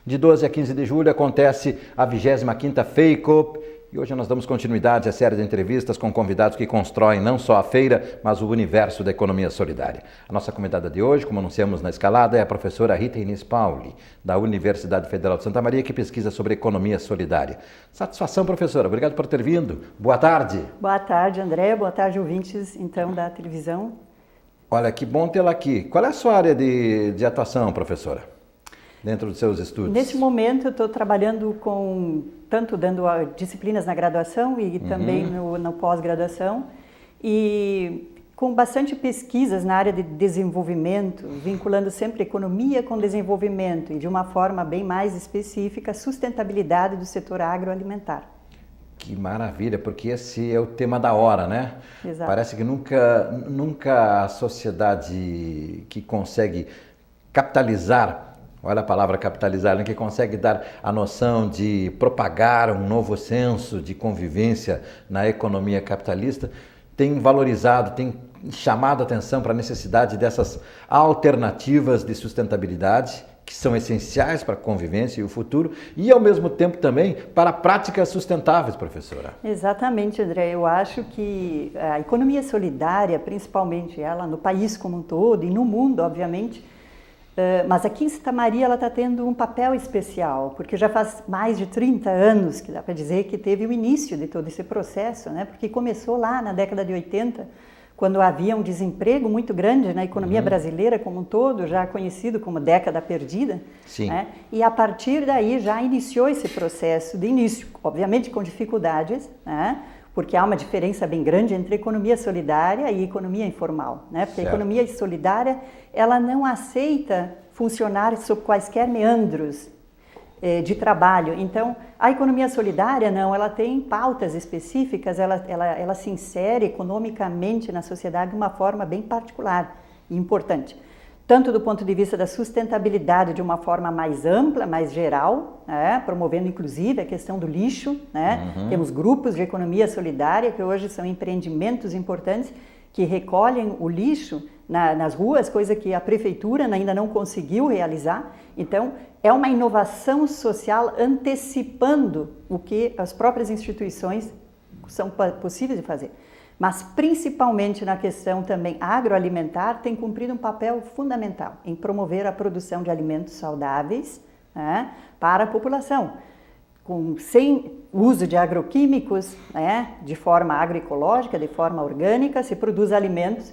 De 12 a 15 de julho acontece a 25ª FEICOP e hoje nós damos continuidade à série de entrevistas com convidados que constroem não só a feira, mas o universo da economia solidária. A nossa convidada de hoje, como anunciamos na escalada, é a professora Rita Inês Pauli, da Universidade Federal de Santa Maria, que pesquisa sobre economia solidária. Satisfação, professora. Obrigado por ter vindo. Boa tarde. Boa tarde, André. Boa tarde, ouvintes, então, da televisão. Olha, que bom tê-la aqui. Qual é a sua área de atuação, professora? Dentro dos seus estudos? Nesse momento eu estou trabalhando tanto dando disciplinas na graduação e também no pós-graduação, e com bastante pesquisas na área de desenvolvimento, vinculando sempre economia com desenvolvimento e de uma forma bem mais específica a sustentabilidade do setor agroalimentar. Que maravilha, porque esse é o tema da hora, né? Exato. Parece que nunca a sociedade que consegue capitalizar, olha a palavra capitalizar, né? Que consegue dar a noção de propagar um novo senso de convivência na economia capitalista, tem valorizado, tem chamado a atenção para a necessidade dessas alternativas de sustentabilidade, que são essenciais para a convivência e o futuro, e ao mesmo tempo também para práticas sustentáveis, professora. Exatamente, André. Eu acho que a economia solidária, principalmente ela no país como um todo e no mundo, obviamente, mas aqui em Santa Maria ela está tendo um papel especial, porque já faz mais de 30 anos que dá para dizer que teve o início de todo esse processo, né? Porque começou lá na década de 80, quando havia um desemprego muito grande na economia brasileira como um todo, já conhecido como década perdida. Sim. Né? E a partir daí já iniciou esse processo de início, obviamente com dificuldades, né? Porque há uma diferença bem grande entre economia solidária e economia informal, né? Porque a economia solidária, ela não aceita funcionar sob quaisquer meandros de trabalho. Então, a economia solidária, não, ela tem pautas específicas, ela se insere economicamente na sociedade de uma forma bem particular e importante. Tanto do ponto de vista da sustentabilidade de uma forma mais ampla, mais geral, né? Promovendo inclusive a questão do lixo, né? Temos grupos de economia solidária que hoje são empreendimentos importantes que recolhem o lixo nas ruas, coisa que a prefeitura ainda não conseguiu realizar. Então, é uma inovação social antecipando o que as próprias instituições são possíveis de fazer. Mas principalmente na questão também agroalimentar, tem cumprido um papel fundamental em promover a produção de alimentos saudáveis, né, para a população, sem uso de agroquímicos, né, de forma agroecológica, de forma orgânica, se produz alimentos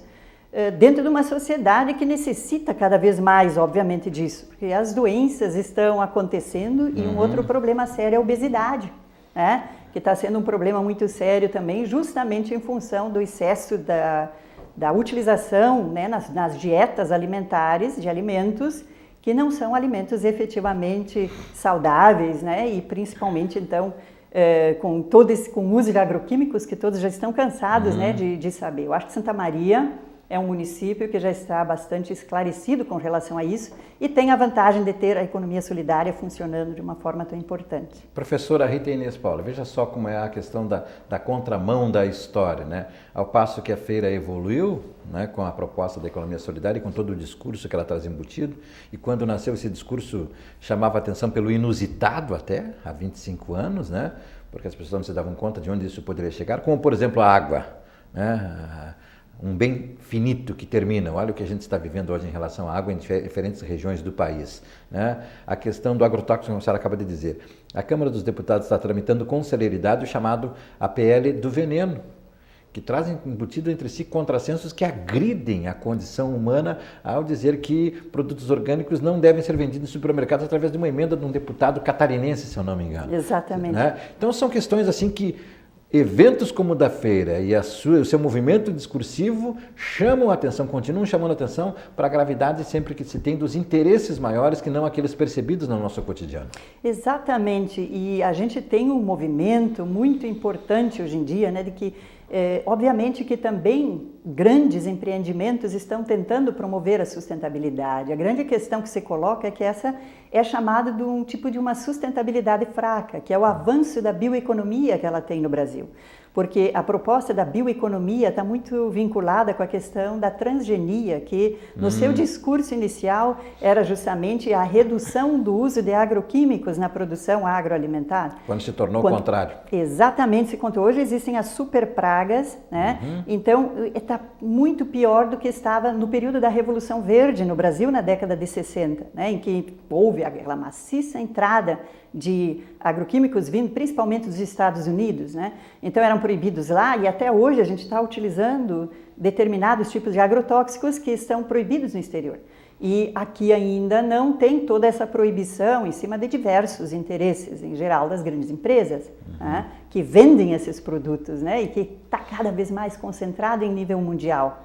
dentro de uma sociedade que necessita cada vez mais, obviamente, disso, porque as doenças estão acontecendo e um outro problema sério é a obesidade, né? Que está sendo um problema muito sério também, justamente em função do excesso da utilização, né, nas dietas alimentares de alimentos que não são alimentos efetivamente saudáveis, né, e principalmente então com o uso de agroquímicos que todos já estão cansados, né, de saber. Eu acho que Santa Maria é um município que já está bastante esclarecido com relação a isso e tem a vantagem de ter a economia solidária funcionando de uma forma tão importante. Professora Rita Inês Pauli, veja só como é a questão da contramão da história, né? Ao passo que a feira evoluiu, né, com a proposta da economia solidária e com todo o discurso que ela traz embutido, e quando nasceu esse discurso chamava atenção pelo inusitado até, há 25 anos, né? Porque as pessoas não se davam conta de onde isso poderia chegar, como por exemplo a água, né? Um bem finito que termina. Olha o que a gente está vivendo hoje em relação à água em diferentes regiões do país, né? A questão do agrotóxico, como a senhora acaba de dizer. A Câmara dos Deputados está tramitando com celeridade o chamado APL do veneno, que trazem embutido entre si contrassensos que agridem a condição humana ao dizer que produtos orgânicos não devem ser vendidos em supermercados através de uma emenda de um deputado catarinense, se eu não me engano. Exatamente. Né? Então são questões assim que eventos como o da feira e o seu movimento discursivo chamam a atenção, continuam chamando a atenção para a gravidade sempre que se tem dos interesses maiores que não aqueles percebidos no nosso cotidiano. Exatamente, e a gente tem um movimento muito importante hoje em dia, né, de que obviamente que também grandes empreendimentos estão tentando promover a sustentabilidade. A grande questão que se coloca é que essa é chamada de um tipo de uma sustentabilidade fraca, que é o avanço da bioeconomia que ela tem no Brasil. porque a proposta da bioeconomia está muito vinculada com a questão da transgenia, que no seu discurso inicial era justamente a redução do uso de agroquímicos na produção agroalimentar. Quando se tornou o contrário. Exatamente, hoje existem as superpragas, né? Então está muito pior do que estava no período da Revolução Verde no Brasil na década de 60, né? Em que houve aquela maciça entrada de agroquímicos vindo principalmente dos Estados Unidos, né? Então eram proibidos lá e até hoje a gente está utilizando determinados tipos de agrotóxicos que estão proibidos no exterior. E aqui ainda não tem toda essa proibição em cima de diversos interesses, em geral das grandes empresas, né? Que vendem esses produtos, né? E que está cada vez mais concentrado em nível mundial.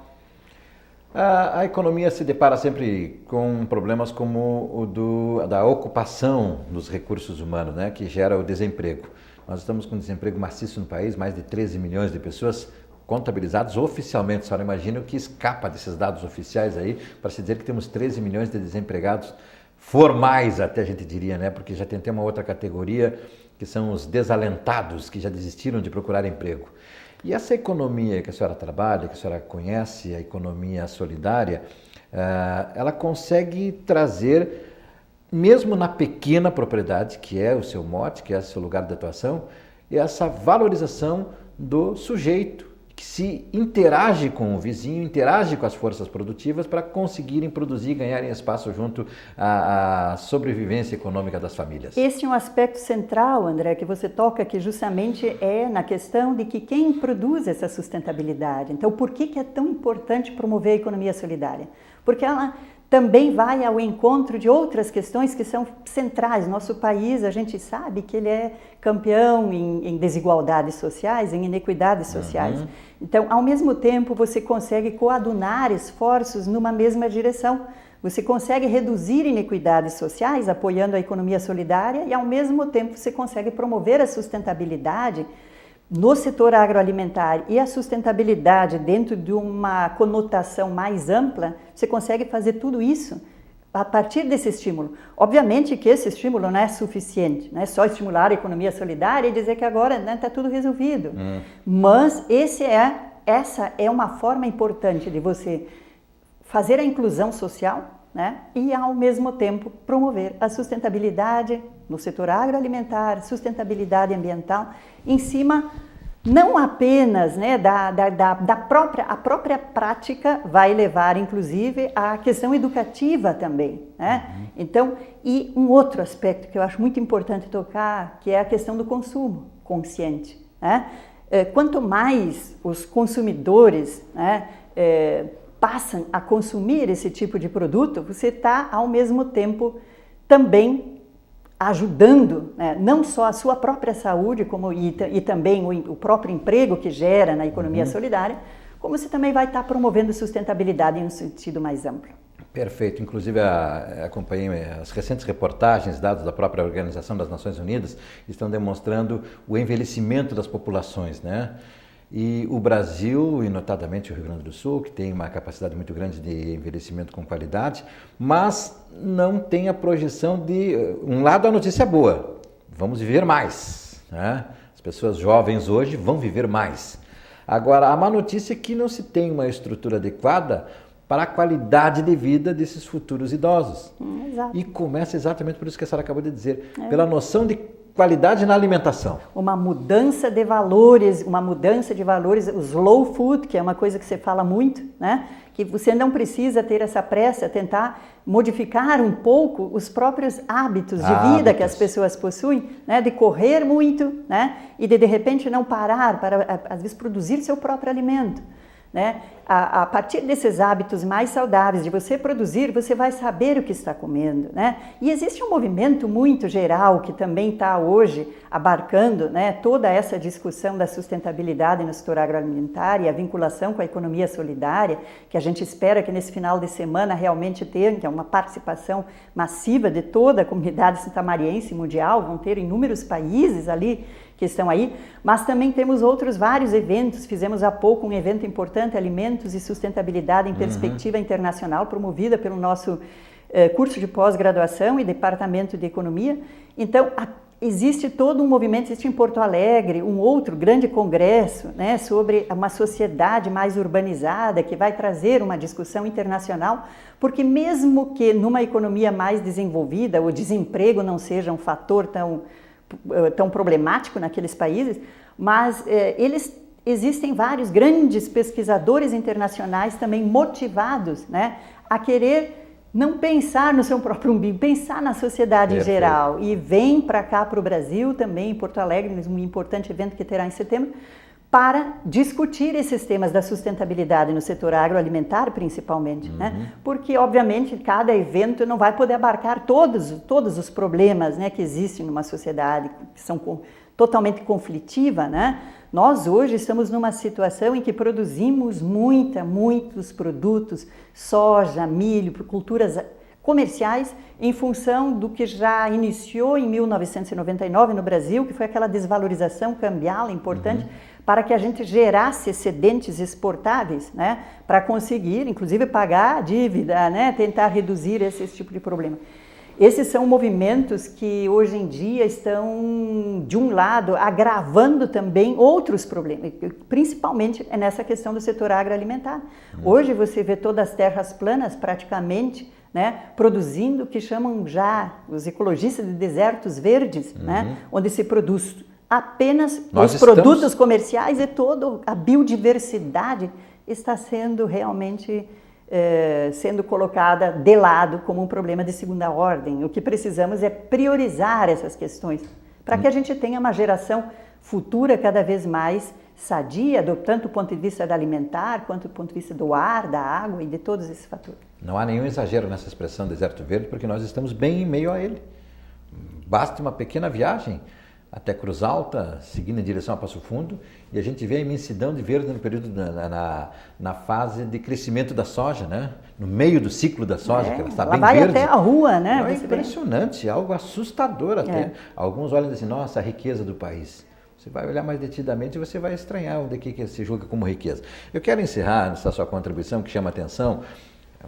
A economia se depara sempre com problemas como o da ocupação dos recursos humanos, né, que gera o desemprego. Nós estamos com desemprego maciço no país, mais de 13 milhões de pessoas contabilizadas oficialmente. A senhora imagina o que escapa desses dados oficiais aí para se dizer que temos 13 milhões de desempregados formais, até a gente diria, né, porque já tem uma outra categoria que são os desalentados, que já desistiram de procurar emprego. E essa economia que a senhora trabalha, que a senhora conhece, a economia solidária, ela consegue trazer, mesmo na pequena propriedade, que é o seu mote, que é o seu lugar de atuação, essa valorização do sujeito, que se interage com o vizinho, interage com as forças produtivas para conseguirem produzir e ganharem espaço junto à sobrevivência econômica das famílias. Esse é um aspecto central, André, que você toca, que justamente é na questão de que quem produz essa sustentabilidade. Então, por que é tão importante promover a economia solidária? Porque ela também vai ao encontro de outras questões que são centrais. Nosso país, a gente sabe que ele é campeão em desigualdades sociais, em inequidades sociais. Então, ao mesmo tempo, você consegue coadunar esforços numa mesma direção. Você consegue reduzir inequidades sociais apoiando a economia solidária e, ao mesmo tempo, você consegue promover a sustentabilidade no setor agroalimentar e a sustentabilidade dentro de uma conotação mais ampla. Você consegue fazer tudo isso a partir desse estímulo. Obviamente que esse estímulo não é suficiente, não é só estimular a economia solidária e dizer que agora está tudo resolvido. Mas essa é uma forma importante de você fazer a inclusão social, né? E ao mesmo tempo promover a sustentabilidade no setor agroalimentar, sustentabilidade ambiental, em cima não apenas, né, a própria prática vai levar inclusive à questão educativa também, né? Então, e um outro aspecto que eu acho muito importante tocar, que é a questão do consumo consciente, né? Quanto mais os consumidores, né, passam a consumir esse tipo de produto, você está ao mesmo tempo também ajudando, né, não só a sua própria saúde e também o próprio emprego que gera na economia solidária, como você também vai estar promovendo sustentabilidade em um sentido mais amplo. Perfeito. Inclusive, acompanhei as recentes reportagens, dados da própria Organização das Nações Unidas, estão demonstrando o envelhecimento das populações, né? E o Brasil, e notadamente o Rio Grande do Sul, que tem uma capacidade muito grande de envelhecimento com qualidade, mas não tem a projeção de... Um lado, a notícia é boa, vamos viver mais, né? As pessoas jovens hoje vão viver mais. Agora, a má notícia é que não se tem uma estrutura adequada para a qualidade de vida desses futuros idosos. Exato. E começa exatamente por isso que a senhora acabou de dizer, pela noção de qualidade na alimentação. Uma mudança de valores, o slow food, que é uma coisa que você fala muito, né? Que você não precisa ter essa pressa, tentar modificar um pouco os próprios hábitos de vida que as pessoas possuem, né? De correr muito, né? E de repente não parar para, às vezes, produzir seu próprio alimento, né? A partir desses hábitos mais saudáveis de você produzir, você vai saber o que está comendo, né? E existe um movimento muito geral que também está hoje abarcando, né, toda essa discussão da sustentabilidade no setor agroalimentar e a vinculação com a economia solidária, que a gente espera que nesse final de semana realmente tenha, que é uma participação massiva de toda a comunidade santamariense mundial, vão ter inúmeros países ali que estão aí, mas também temos outros vários eventos. Fizemos há pouco um evento importante, Alimentos e Sustentabilidade em Perspectiva Internacional, promovida pelo nosso curso de pós-graduação e Departamento de Economia. Então, existe todo um movimento, existe em Porto Alegre um outro grande congresso, né, sobre uma sociedade mais urbanizada que vai trazer uma discussão internacional, porque mesmo que numa economia mais desenvolvida o desemprego não seja um fator tão problemático naqueles países, mas existem vários grandes pesquisadores internacionais também motivados, né, a querer não pensar no seu próprio umbigo, pensar na sociedade em geral. E vem para cá, para o Brasil também, em Porto Alegre, um importante evento que terá em setembro, para discutir esses temas da sustentabilidade no setor agroalimentar, principalmente. Né? Porque, obviamente, cada evento não vai poder abarcar todos os problemas, né, que existem numa sociedade, que são totalmente conflitiva, né? Nós hoje estamos numa situação em que produzimos muitos produtos, soja, milho, culturas comerciais, em função do que já iniciou em 1999 no Brasil, que foi aquela desvalorização cambial importante, para que a gente gerasse excedentes exportáveis, né? Para conseguir, inclusive, pagar a dívida, né? Tentar reduzir esse tipo de problema. Esses são movimentos que hoje em dia estão, de um lado, agravando também outros problemas, principalmente nessa questão do setor agroalimentar. Hoje você vê todas as terras planas praticamente, né, produzindo o que chamam já os ecologistas de desertos verdes, né, onde se produz apenas os produtos comerciais e toda a biodiversidade está sendo realmente sendo colocada de lado como um problema de segunda ordem. O que precisamos é priorizar essas questões para que a gente tenha uma geração futura cada vez mais sadia, tanto do ponto de vista da alimentar, quanto do ponto de vista do ar, da água e de todos esses fatores. Não há nenhum exagero nessa expressão deserto verde, porque nós estamos bem em meio a ele. Basta uma pequena viagem até Cruz Alta, seguindo em direção a Passo Fundo, e a gente vê a imensidão de verde no período, na fase de crescimento da soja, né? No meio do ciclo da soja, que ela está bem verde. Vai até a rua, né? É impressionante, algo assustador até. Alguns olham e dizem, nossa, a riqueza do país. Você vai olhar mais detidamente e você vai estranhar onde que se julga como riqueza. Eu quero encerrar essa sua contribuição, que chama atenção.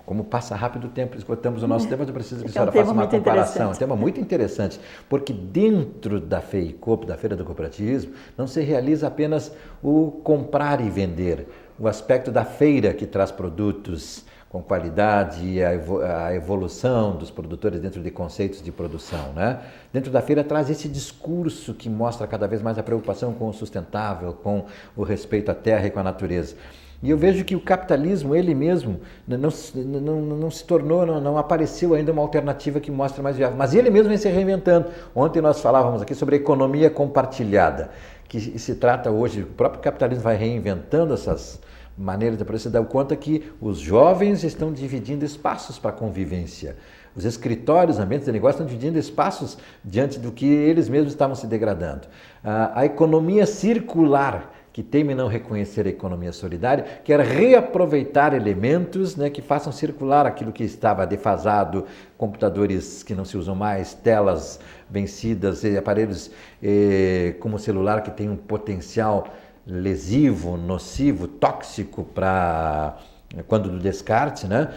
Como passa rápido o tempo, esgotamos o nosso tempo, mas eu preciso que a senhora faça uma comparação. É um tema muito interessante, porque dentro da FEICOP, da Feira do Cooperativismo, não se realiza apenas o comprar e vender. O aspecto da feira que traz produtos com qualidade e a evolução dos produtores dentro de conceitos de produção, né? Dentro da feira traz esse discurso que mostra cada vez mais a preocupação com o sustentável, com o respeito à terra e com a natureza. E eu vejo que o capitalismo, ele mesmo, não se tornou, não apareceu ainda uma alternativa que mostre mais viável. Mas ele mesmo vem se reinventando. Ontem nós falávamos aqui sobre a economia compartilhada, que se trata hoje, o próprio capitalismo vai reinventando essas maneiras de poder se dar conta que os jovens estão dividindo espaços para a convivência. Os escritórios, ambientes de negócio estão dividindo espaços diante do que eles mesmos estavam se degradando. A economia circular, que teme não reconhecer a economia solidária, quer reaproveitar elementos, né, que façam circular aquilo que estava defasado, computadores que não se usam mais, telas vencidas, aparelhos como o celular que tem um potencial lesivo, nocivo, tóxico para quando do descarte, né?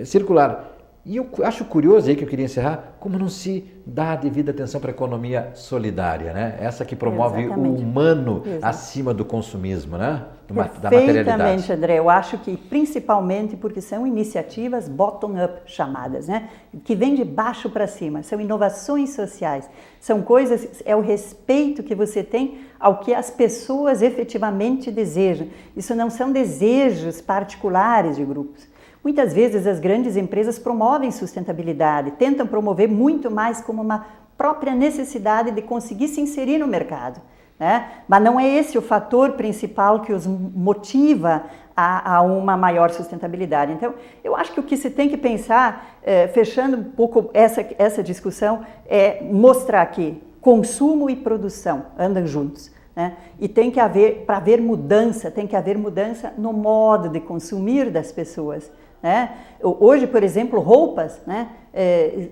Circular. E eu acho curioso aí, que eu queria encerrar, como não se dá a devida atenção para a economia solidária, né? Essa que promove o humano acima do consumismo, né? Da materialidade. Perfeitamente, André. Eu acho que principalmente porque são iniciativas bottom-up chamadas, né? Que vêm de baixo para cima, são inovações sociais, são coisas, é o respeito que você tem ao que as pessoas efetivamente desejam. Isso não são desejos particulares de grupos. Muitas vezes as grandes empresas promovem sustentabilidade, tentam promover muito mais como uma própria necessidade de conseguir se inserir no mercado, né? Mas não é esse o fator principal que os motiva a uma maior sustentabilidade. Então, eu acho que o que se tem que pensar, fechando um pouco essa discussão, é mostrar que consumo e produção andam juntos, né? E tem que haver, para haver mudança, tem que haver mudança no modo de consumir das pessoas, né? Hoje, por exemplo, roupas, né?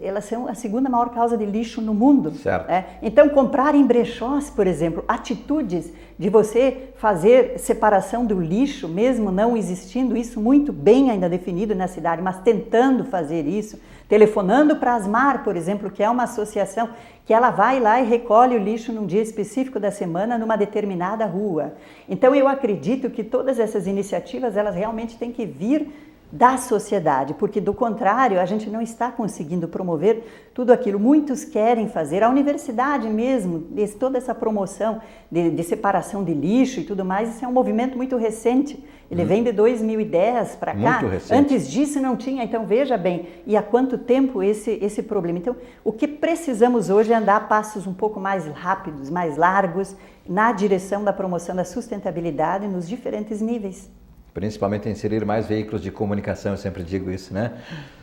Elas são a segunda maior causa de lixo no mundo. Né? Então, comprar em brechós, por exemplo, atitudes de você fazer separação do lixo, mesmo não existindo isso muito bem ainda definido na cidade, mas tentando fazer isso, telefonando para a Asmar, por exemplo, que é uma associação que ela vai lá e recolhe o lixo num dia específico da semana numa determinada rua. Então eu acredito que todas essas iniciativas, elas realmente têm que vir da sociedade, porque do contrário a gente não está conseguindo promover tudo aquilo. Muitos querem fazer, a universidade mesmo, toda essa promoção de separação de lixo e tudo mais, isso é um movimento muito recente, ele vem de 2010 para cá, antes disso não tinha, então veja bem, e há quanto tempo esse problema. Então o que precisamos hoje é andar a passos um pouco mais rápidos, mais largos, na direção da promoção da sustentabilidade nos diferentes níveis. Principalmente inserir mais veículos de comunicação, eu sempre digo isso, né?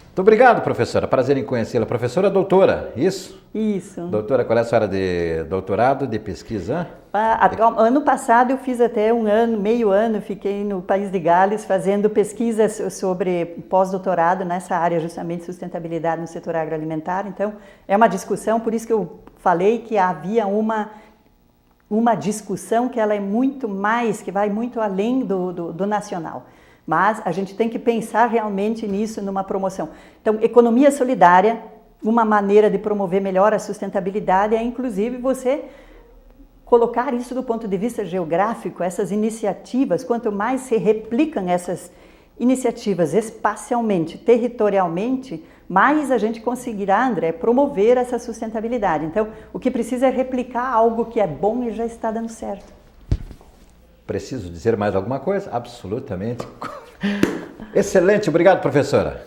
Muito obrigado, professora. Prazer em conhecê-la. Professora doutora, isso? Isso. Doutora, qual é a sua área de doutorado, de pesquisa? Ano passado eu fiz até meio ano, fiquei no País de Gales fazendo pesquisas sobre pós-doutorado nessa área, justamente sustentabilidade no setor agroalimentar. Então, é uma discussão, por isso que eu falei que havia uma discussão que ela é muito mais, que vai muito além do nacional. Mas a gente tem que pensar realmente nisso numa promoção. Então, economia solidária, uma maneira de promover melhor a sustentabilidade é, inclusive, você colocar isso do ponto de vista geográfico, essas iniciativas, quanto mais se replicam essas iniciativas espacialmente, territorialmente, mais a gente conseguirá, André, promover essa sustentabilidade. Então, o que precisa é replicar algo que é bom e já está dando certo. Preciso dizer mais alguma coisa? Absolutamente. Excelente, obrigado, professora.